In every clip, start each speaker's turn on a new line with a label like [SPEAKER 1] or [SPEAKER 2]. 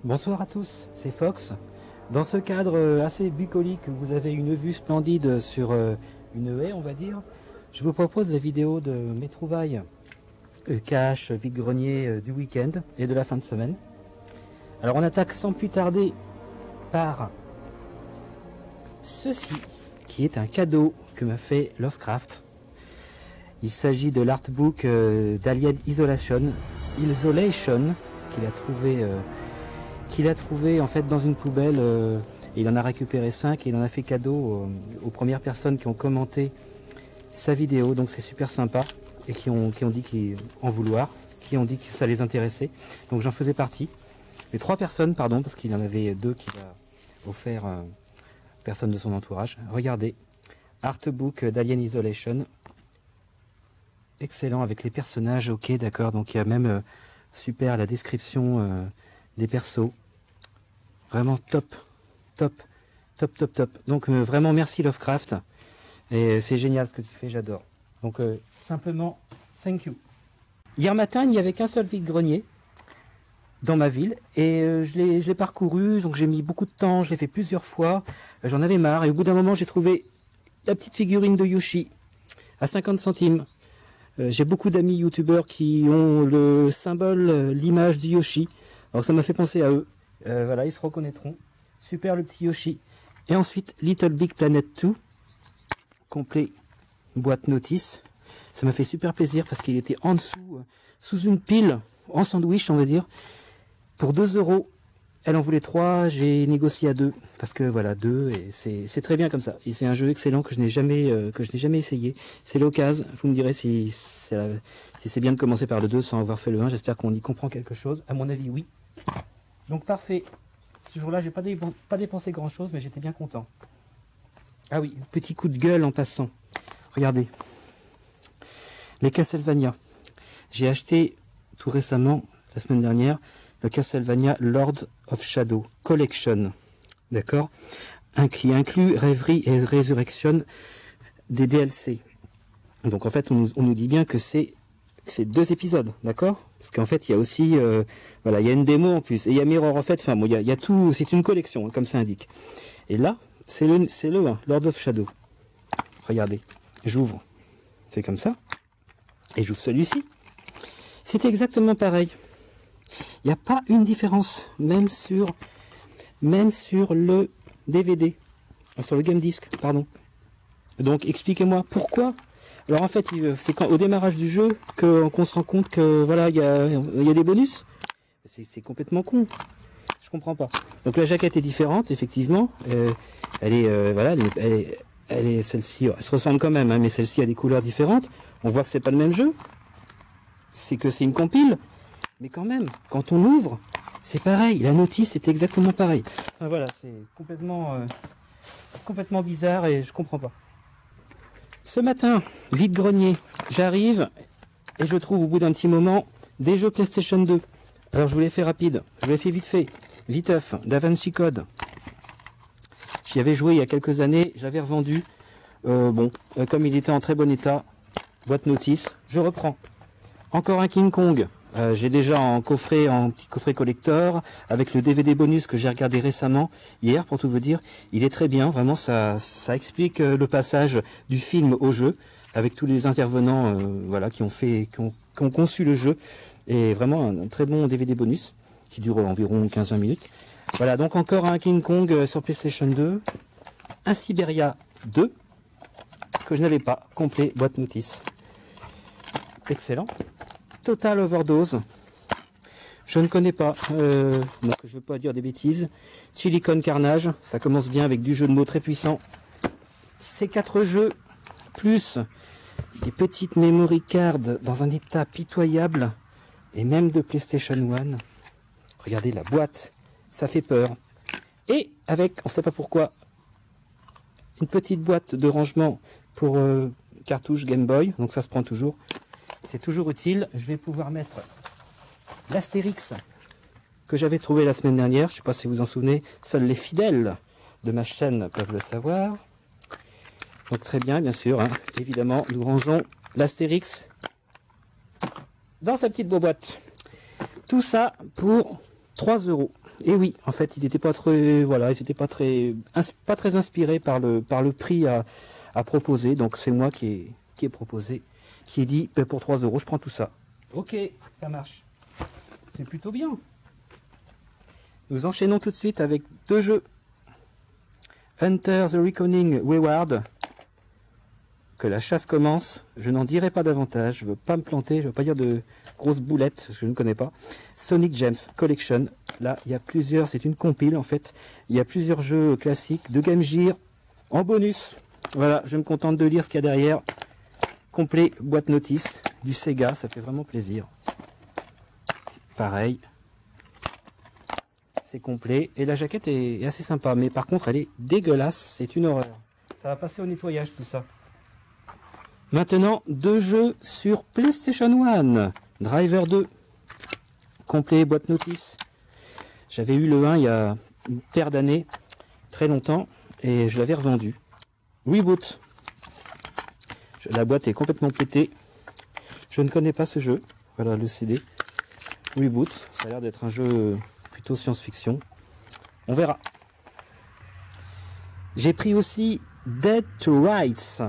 [SPEAKER 1] Bonsoir à tous, c'est Fox. Dans ce cadre assez bucolique où vous avez une vue splendide sur une haie, on va dire, je vous propose la vidéo de mes trouvailles cache, vide-grenier du week-end et de la fin de semaine. Alors on attaque sans plus tarder par ceci, qui est un cadeau que m'a fait Lovecraft. Il s'agit de l'artbook d'Alien Isolation, qu'il a trouvé en fait dans une poubelle. Et il en a récupéré 5 et il en a fait cadeau aux premières personnes qui ont commenté sa vidéo. Donc c'est super sympa et qui ont dit en vouloir, qui ont dit que ça les intéressait. Donc j'en faisais partie. Les 3 personnes, pardon, parce qu'il y en avait 2 qu'il a offert personnes de son entourage. Regardez, artbook d'Alien Isolation. Excellent avec les personnages, ok, d'accord. Donc il y a même super la description des persos. Vraiment top, top, top, top, top. Donc vraiment merci Lovecraft. Et c'est génial ce que tu fais, j'adore. Donc simplement, thank you. Hier matin, il n'y avait qu'un seul vide-grenier dans ma ville. Et je l'ai parcouru, donc j'ai mis beaucoup de temps, je l'ai fait plusieurs fois. J'en avais marre. Et au bout d'un moment, j'ai trouvé la petite figurine de Yoshi à 50 centimes. J'ai beaucoup d'amis youtubeurs qui ont le symbole, l'image du Yoshi. Alors ça m'a fait penser à eux. Voilà, ils se reconnaîtront. Super le petit Yoshi. Et ensuite, Little Big Planet 2. Complet boîte notice. Ça m'a fait super plaisir parce qu'il était en dessous, sous une pile, en sandwich on va dire. Pour 2 €. Elle en voulait 3, j'ai négocié à 2. Parce que voilà, 2, et c'est très bien comme ça. Et c'est un jeu excellent que je n'ai jamais essayé. C'est l'occasion. Vous me direz si c'est bien de commencer par le 2 sans avoir fait le 1. J'espère qu'on y comprend quelque chose. À mon avis, oui. Donc parfait. Ce jour-là, j'ai pas dépensé grand-chose, mais j'étais bien content. Ah oui, petit coup de gueule en passant. Regardez. Les Castlevania. J'ai acheté tout récemment, la semaine dernière, le Castlevania Lord of Shadow Collection, d'accord, qui inclut Rêverie et Résurrection des DLC. Donc en fait, on nous dit bien que c'est 2 épisodes, d'accord, parce qu'en fait, il y a aussi, voilà, il y a une démo en plus, et il y a Mirror of Fate, enfin bon, il y a tout, c'est une collection, comme ça indique. Et là, c'est le 1, Lord of Shadow. Regardez, j'ouvre, c'est comme ça, et j'ouvre celui-ci. C'est exactement pareil. Il n'y a pas une différence, même sur le DVD, sur le game disc, pardon. Donc expliquez-moi pourquoi. Alors en fait, c'est au démarrage du jeu qu'on se rend compte que voilà, il y a des bonus. C'est complètement con. Je comprends pas. Donc la jaquette est différente, effectivement. Elle est celle-ci, elle se ressemble quand même, hein, mais celle-ci a des couleurs différentes. On voit que c'est pas le même jeu. C'est que c'est une compile. Mais quand même, quand on ouvre, c'est pareil. La notice est exactement pareil. Enfin, voilà, c'est complètement bizarre et je comprends pas. Ce matin, vide-grenier, j'arrive et je trouve au bout d'un petit moment des jeux PlayStation 2. Alors je vous les fais rapide, je vous les fais vite fait. Viteuf, DaVinci Code. J'y avais joué il y a quelques années, je l'avais revendu. Comme il était en très bon état, boîte notice, je reprends. Encore un King Kong. J'ai déjà en petit coffret collector, avec le DVD bonus que j'ai regardé récemment, hier pour tout vous dire. Il est très bien, vraiment ça explique le passage du film au jeu, avec tous les intervenants voilà, qui ont conçu le jeu. Et vraiment un très bon DVD bonus, qui dure environ 15-20 minutes. Voilà, donc encore un King Kong sur PlayStation 2, un Siberia 2, que je n'avais pas, complet, boîte notice. Excellent. Total Overdose. Je ne connais pas, donc je ne veux pas dire des bêtises. Silicon Carnage, ça commence bien avec du jeu de mots très puissant. Ces 4 jeux, plus des petites memory cards dans un état pitoyable, et même de PlayStation 1. Regardez la boîte, ça fait peur. Et avec, on ne sait pas pourquoi, une petite boîte de rangement pour cartouches Game Boy, donc ça se prend toujours. C'est toujours utile. Je vais pouvoir mettre l'Astérix que j'avais trouvé la semaine dernière. Je ne sais pas si vous vous en souvenez. Seuls les fidèles de ma chaîne peuvent le savoir. Donc très bien, bien sûr. Hein. Évidemment, nous rangeons l'Astérix dans sa petite boîte. Tout ça pour 3 €. Et oui, en fait, il n'était pas très, voilà, il n'était pas très inspiré par le prix à proposer. Donc c'est moi qui ai proposé, qui ai dit pour 3 € je prends tout ça. Ok, ça marche. C'est plutôt bien. Nous enchaînons tout de suite avec 2 jeux. Hunter the Reckoning Reward. Que la chasse commence. Je n'en dirai pas davantage. Je ne veux pas me planter. Je ne veux pas dire de grosses boulettes, parce que je ne connais pas. Sonic Gems Collection. Là, il y a plusieurs. C'est une compile en fait. Il y a plusieurs jeux classiques de Game Gear en bonus. Voilà, je me contente de lire ce qu'il y a derrière. Complet boîte notice du Sega. Ça fait vraiment plaisir. Pareil. C'est complet. Et la jaquette est assez sympa. Mais par contre, elle est dégueulasse. C'est une horreur. Ça va passer au nettoyage tout ça. Maintenant, 2 jeux sur PlayStation 1. Driver 2. Complet boîte notice. J'avais eu le 1 il y a une paire d'années. Très longtemps. Et je l'avais revendu. Reboot. La boîte est complètement pétée. Je ne connais pas ce jeu. Voilà le CD. Reboot. Ça a l'air d'être un jeu plutôt science-fiction. On verra. J'ai pris aussi Dead to Rights.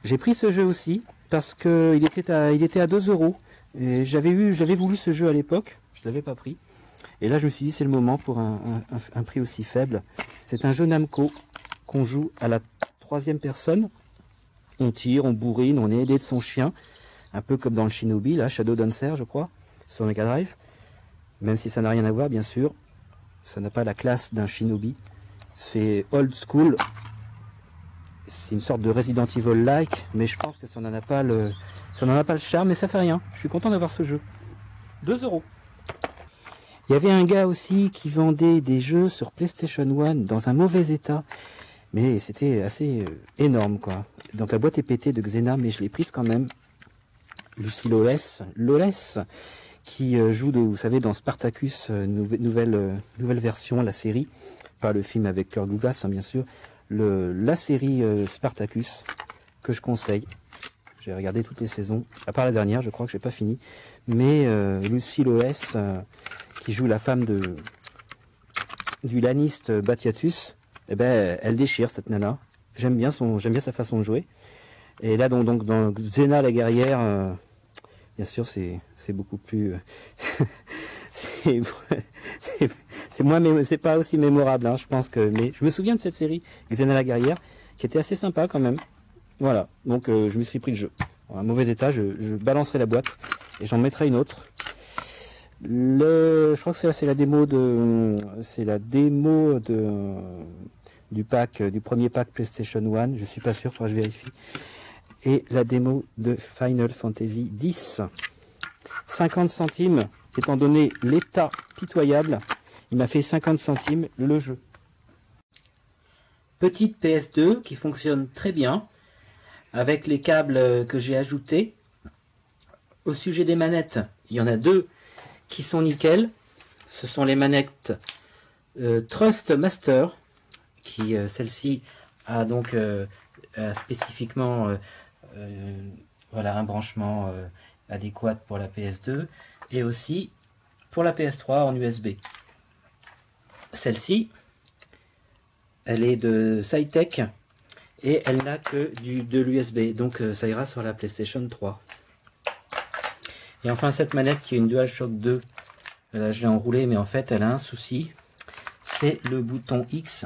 [SPEAKER 1] J'ai pris ce jeu aussi parce que il était à 2 €. Et j'avais voulu ce jeu à l'époque, je l'avais pas pris. Et là je me suis dit c'est le moment pour un prix aussi faible. C'est un jeu Namco qu'on joue à la 3e personne. On tire, on bourrine, on est aidé de son chien, un peu comme dans le Shinobi, là, Shadow Dancer je crois, sur Mega Drive. Même si ça n'a rien à voir bien sûr, ça n'a pas la classe d'un Shinobi. C'est old school. C'est une sorte de Resident Evil-like, mais je pense que ça n'en a pas le charme, mais ça fait rien. Je suis content d'avoir ce jeu. 2 €. Il y avait un gars aussi qui vendait des jeux sur PlayStation 1 dans un mauvais état, mais c'était assez énorme, quoi. Donc la boîte est pétée de Xena, mais je l'ai prise quand même. Lucy Lawless, qui joue, vous savez, dans Spartacus, nouvelle version, la série, pas le film avec Kirk Douglas, hein, bien sûr. La série Spartacus que je conseille. J'ai regardé toutes les saisons, à part la dernière, je crois que je n'ai pas fini. Mais Lucy Lawless, qui joue la femme du laniste Batiatus, eh ben, elle déchire cette nana. J'aime bien sa façon de jouer. Et là, donc dans Xena la guerrière, bien sûr, c'est beaucoup plus. C'est pas aussi mémorable, hein, je pense que. Mais je me souviens de cette série, Xena la guerrière, qui était assez sympa quand même. Voilà, donc je me suis pris le jeu. En un mauvais état, je balancerai la boîte et j'en mettrai une autre. Je crois que c'est la démo du premier pack PlayStation 1. Je suis pas sûr, faudra que je vérifie. Et la démo de Final Fantasy X. 50 centimes, étant donné l'état pitoyable, il m'a fait 50 centimes le jeu. Petite PS2 qui fonctionne très bien, avec les câbles que j'ai ajoutés. Au sujet des manettes, il y en a 2 qui sont nickel. Ce sont les manettes Trust Master, qui celle-ci a donc spécifiquement voilà, un branchement adéquat pour la PS2 et aussi pour la PS3 en USB. Celle-ci, elle est de Cytech et elle n'a que de l'USB, donc ça ira sur la PlayStation 3. Et enfin cette manette qui est une DualShock 2, là je l'ai enroulée, mais en fait elle a un souci, c'est le bouton X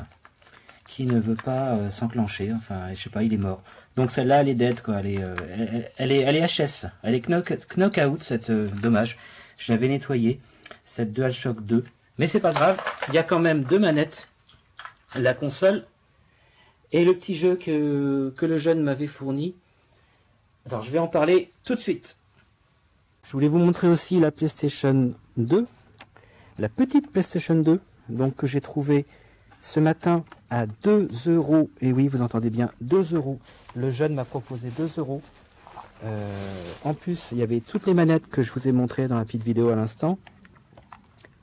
[SPEAKER 1] qui ne veut pas s'enclencher, enfin je sais pas, il est mort. Donc celle-là elle est dead, quoi. Elle est HS, elle est knock-out, cette dommage. Je l'avais nettoyée, cette DualShock 2, mais c'est pas grave, il y a quand même 2 manettes, la console et le petit jeu que le jeune m'avait fourni Alors je vais en parler tout de suite. Je voulais vous montrer aussi la PlayStation 2, la petite PlayStation 2, donc que j'ai trouvée ce matin à 2 euros. Et oui, vous entendez bien, 2 euros. Le jeune m'a proposé 2 euros. En plus, il y avait toutes les manettes que je vous ai montrées dans la petite vidéo à l'instant.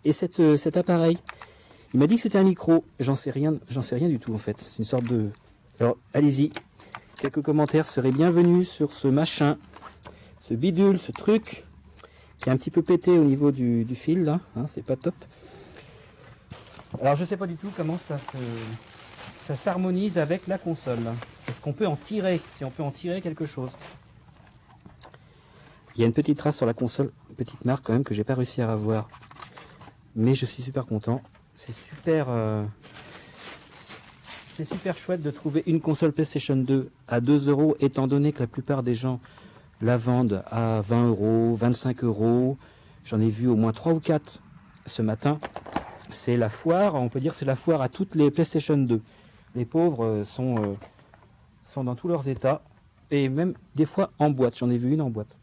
[SPEAKER 1] Et cet appareil, il m'a dit que c'était un micro. J'en sais rien du tout en fait. C'est une sorte de... Alors, allez-y. Quelques commentaires seraient bienvenus sur ce machin, ce bidule, ce truc qui est un petit peu pété au niveau du fil là. Hein, c'est pas top. Alors, je sais pas du tout comment ça s'harmonise avec la console. Est-ce qu'on peut en tirer, si on peut en tirer quelque chose? Il y a une petite trace sur la console, une petite marque quand même que j'ai pas réussi à avoir. Mais je suis super content. C'est super chouette de trouver une console PlayStation 2 à 2 euros, étant donné que la plupart des gens la vendent à 20 euros, 25 euros. J'en ai vu au moins 3 ou 4 ce matin. C'est la foire, on peut dire c'est la foire à toutes les PlayStation 2. Les pauvres sont dans tous leurs états. Et même des fois en boîte, j'en ai vu une en boîte.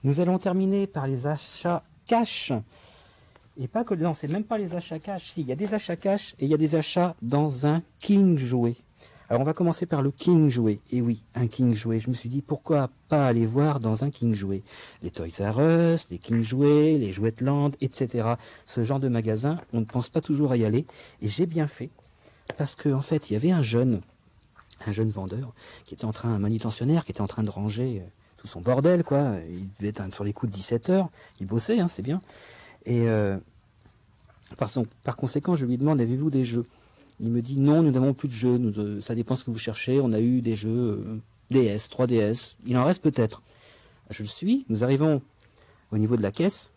[SPEAKER 1] Nous allons terminer par les achats cash. Et pas que, non, c'est même pas les achats cash. Si, il y a des achats cash et il y a des achats dans un King Jouet. Alors on va commencer par le King Jouet. Et oui, un King Jouet. Je me suis dit, pourquoi pas aller voir dans un King Jouet? Les Toys R Us, les King Jouets, les Jouetland, etc. Ce genre de magasin, on ne pense pas toujours à y aller. Et j'ai bien fait. Parce qu'en fait, il y avait un jeune vendeur, qui était un manutentionnaire, qui était en train de ranger tout son bordel, quoi. Il devait être sur les coups de 17 heures. Il bossait, hein, c'est bien. Et par conséquent, je lui demande, avez-vous des jeux? Il me dit, non, nous n'avons plus de jeux. Ça dépend ce que vous cherchez. On a eu des jeux DS, 3DS. Il en reste peut-être. Je le suis. Nous arrivons au niveau de la caisse.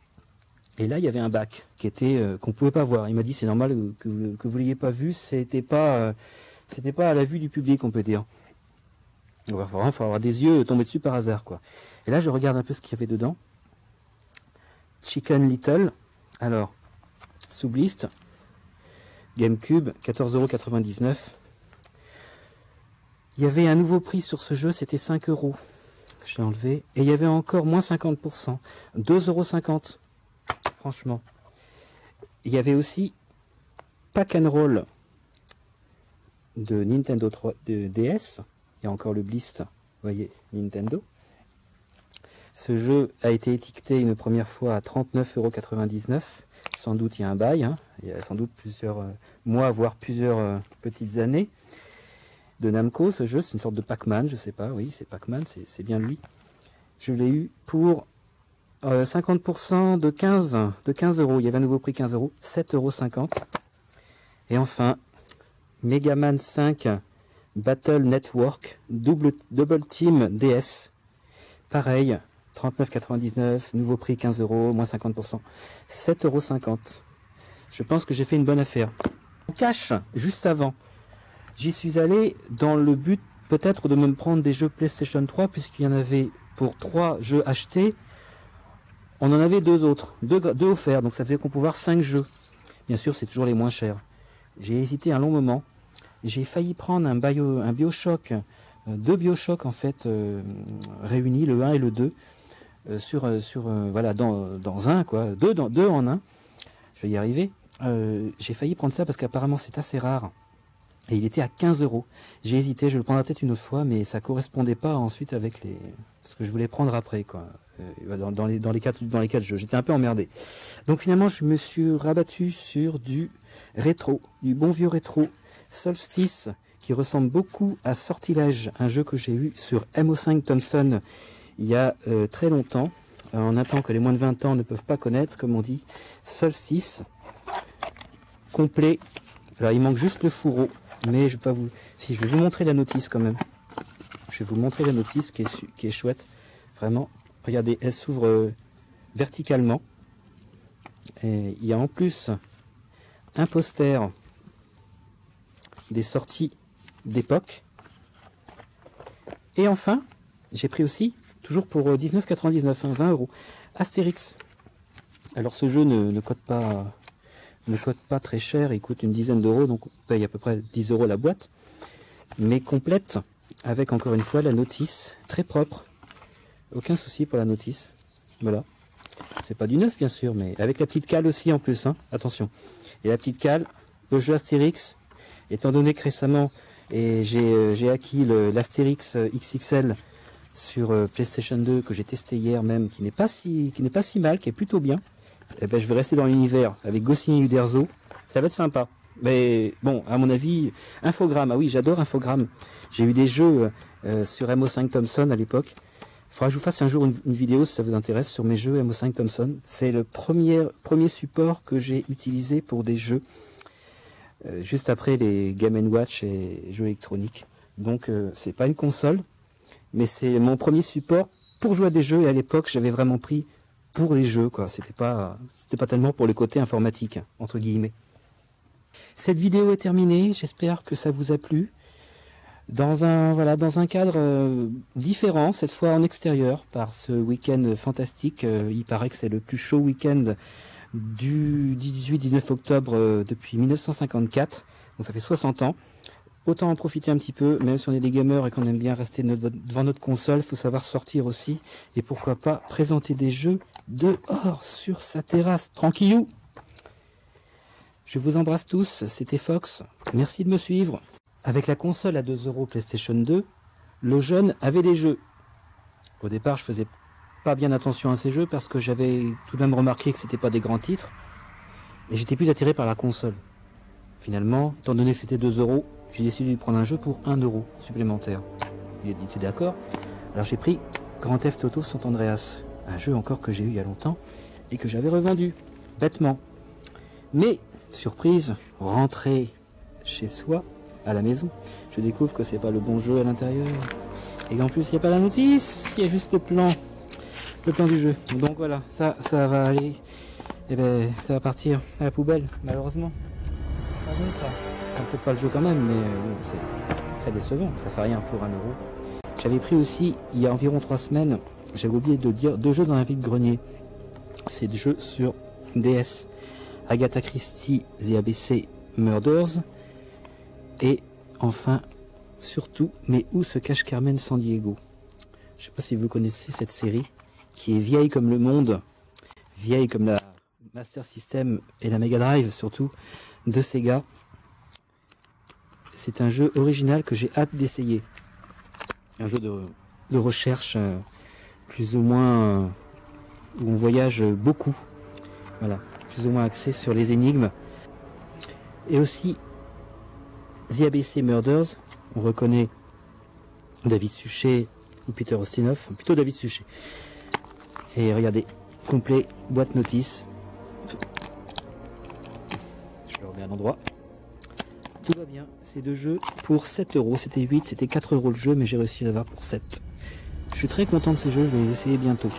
[SPEAKER 1] Et là, il y avait un bac qu'on pouvait pas voir. Il m'a dit, c'est normal que vous l'ayez pas vu. C'était pas à la vue du public, on peut dire. Il va falloir avoir des yeux tombés dessus par hasard, quoi. Et là, je regarde un peu ce qu'il y avait dedans. Chicken Little, alors, sous liste, GameCube, 14,99 €. Il y avait un nouveau prix sur ce jeu, c'était 5 euros. Je l'ai enlevé. Et il y avait encore moins 50%, 2,50 €, franchement. Il y avait aussi Pack and Roll de Nintendo 3, de DS. Il y a encore le Blist, vous voyez, Nintendo. Ce jeu a été étiqueté une première fois à 39,99 €. Sans doute il y a un bail, hein. Il y a sans doute plusieurs mois, voire plusieurs petites années. De Namco, ce jeu, c'est une sorte de Pac-Man, je sais pas, oui, c'est Pac-Man, c'est bien lui. Je l'ai eu pour 50% de 15 €. Il y avait un nouveau prix 15 €, 7,50 €. Et enfin, Mega Man 5 Battle Network Double Team DS. Pareil, 39,99 €, nouveau prix 15 €, moins 50%, 7,50 €. Je pense que j'ai fait une bonne affaire. Cash, juste avant, j'y suis allé dans le but peut-être de me prendre des jeux PlayStation 3, puisqu'il y en avait pour 3 jeux achetés, on en avait 2 autres, 2 offerts, donc ça faisait qu'on pouvait avoir 5 jeux. Bien sûr, c'est toujours les moins chers. J'ai hésité un long moment, j'ai failli prendre un Bioshock, 2 Bioshock en fait, réunis, le 1 et le 2, voilà, dans un, quoi, deux en un. Je vais y arriver. J'ai failli prendre ça parce qu'apparemment c'est assez rare. Et il était à 15 €. J'ai hésité, je le prendrai peut-être une autre fois, mais ça correspondait pas ensuite avec ce que je voulais prendre après, quoi. Dans les 4 jeux. J'étais un peu emmerdé. Donc finalement, je me suis rabattu sur du rétro, du bon vieux rétro Solstice, qui ressemble beaucoup à Sortilège, un jeu que j'ai eu sur MO5 Thompson il y a très longtemps, en un temps que les moins de 20 ans ne peuvent pas connaître, comme on dit. Solstice, complet. Alors il manque juste le fourreau, mais je vais pas vous... Si, je vais vous montrer la notice quand même. Je vais vous montrer la notice qui est chouette. Vraiment, regardez, elle s'ouvre verticalement. Et il y a en plus un poster des sorties d'époque. Et enfin, j'ai pris aussi, toujours pour 19,99 €, 20 €, Astérix. Alors ce jeu ne coûte pas très cher, il coûte une dizaine d'euros, donc on paye à peu près 10 € la boîte, mais complète avec encore une fois la notice, très propre. Aucun souci pour la notice. Voilà. C'est pas du neuf bien sûr, mais avec la petite cale aussi en plus, hein. Attention. Et la petite cale, le jeu Astérix, étant donné que récemment j'ai acquis l'Astérix XXL sur PlayStation 2 que j'ai testé hier même, qui n'est pas si mal, qui est plutôt bien. Et ben, je vais rester dans l'univers avec Goscinny et Uderzo. Ça va être sympa. Mais bon, à mon avis, Infogrames. Ah oui, j'adore Infogrames. J'ai eu des jeux sur MO5 Thompson à l'époque. Il faudra que je vous fasse un jour une vidéo si ça vous intéresse sur mes jeux MO5 Thompson. C'est le premier support que j'ai utilisé pour des jeux juste après les Game & Watch et jeux électroniques. Donc c'est pas une console, mais c'est mon premier support pour jouer à des jeux. Et à l'époque, je l'avais vraiment pris pour les jeux, quoi. C'était pas tellement pour le côté informatique, entre guillemets. Cette vidéo est terminée. J'espère que ça vous a plu. Dans un cadre différent, cette fois en extérieur, par ce week-end fantastique. Il paraît que c'est le plus chaud week-end du 18-19 octobre depuis 1954. Donc ça fait 60 ans. Autant en profiter un petit peu, même si on est des gamers et qu'on aime bien rester devant notre console, il faut savoir sortir aussi. Et pourquoi pas présenter des jeux dehors, sur sa terrasse, tranquillou. Je vous embrasse tous, c'était Fox. Merci de me suivre. Avec la console à 2 € PlayStation 2, le jeune avait des jeux. Au départ, je faisais pas bien attention à ces jeux parce que j'avais tout de même remarqué que c'était pas des grands titres. Et j'étais plus attiré par la console. Finalement, étant donné que c'était 2 €, j'ai décidé de prendre un jeu pour 1 € supplémentaire. Il a dit, tu es d'accord? Alors j'ai pris Grand Theft Auto San Andreas. Un jeu encore que j'ai eu il y a longtemps et que j'avais revendu, bêtement. Mais, surprise, rentré chez soi, à la maison, je découvre que c'est pas le bon jeu à l'intérieur. Et en plus, il n'y a pas la notice, il y a juste le plan du jeu. Donc voilà, ça va aller, et ben ça va partir à la poubelle, malheureusement. Ah bon, ça. Peut-être pas le jeu quand même, mais c'est très décevant, ça fait rien pour 1 €. J'avais pris aussi, il y a environ 3 semaines, j'avais oublié de dire, 2 jeux dans la vide-grenier. C'est des jeux sur DS. Agatha Christie, The ABC Murders. Et enfin, surtout, mais où se cache Carmen Sandiego? Je ne sais pas si vous connaissez cette série, qui est vieille comme le monde, vieille comme la Master System et la Mega Drive surtout, de Sega. C'est un jeu original que j'ai hâte d'essayer. Un jeu de recherche, plus ou moins, où on voyage beaucoup. Voilà, plus ou moins axé sur les énigmes. Et aussi, The ABC Murders, on reconnaît David Suchet ou Peter Ustinov, plutôt David Suchet. Et regardez, complet, boîte notice. Je le remets à l'endroit. Tout va bien, c'est 2 jeux pour 7 €. C'était 8, c'était 4 € le jeu, mais j'ai réussi à l'avoir pour 7. Je suis très content de ce jeu, je vais les essayer bientôt.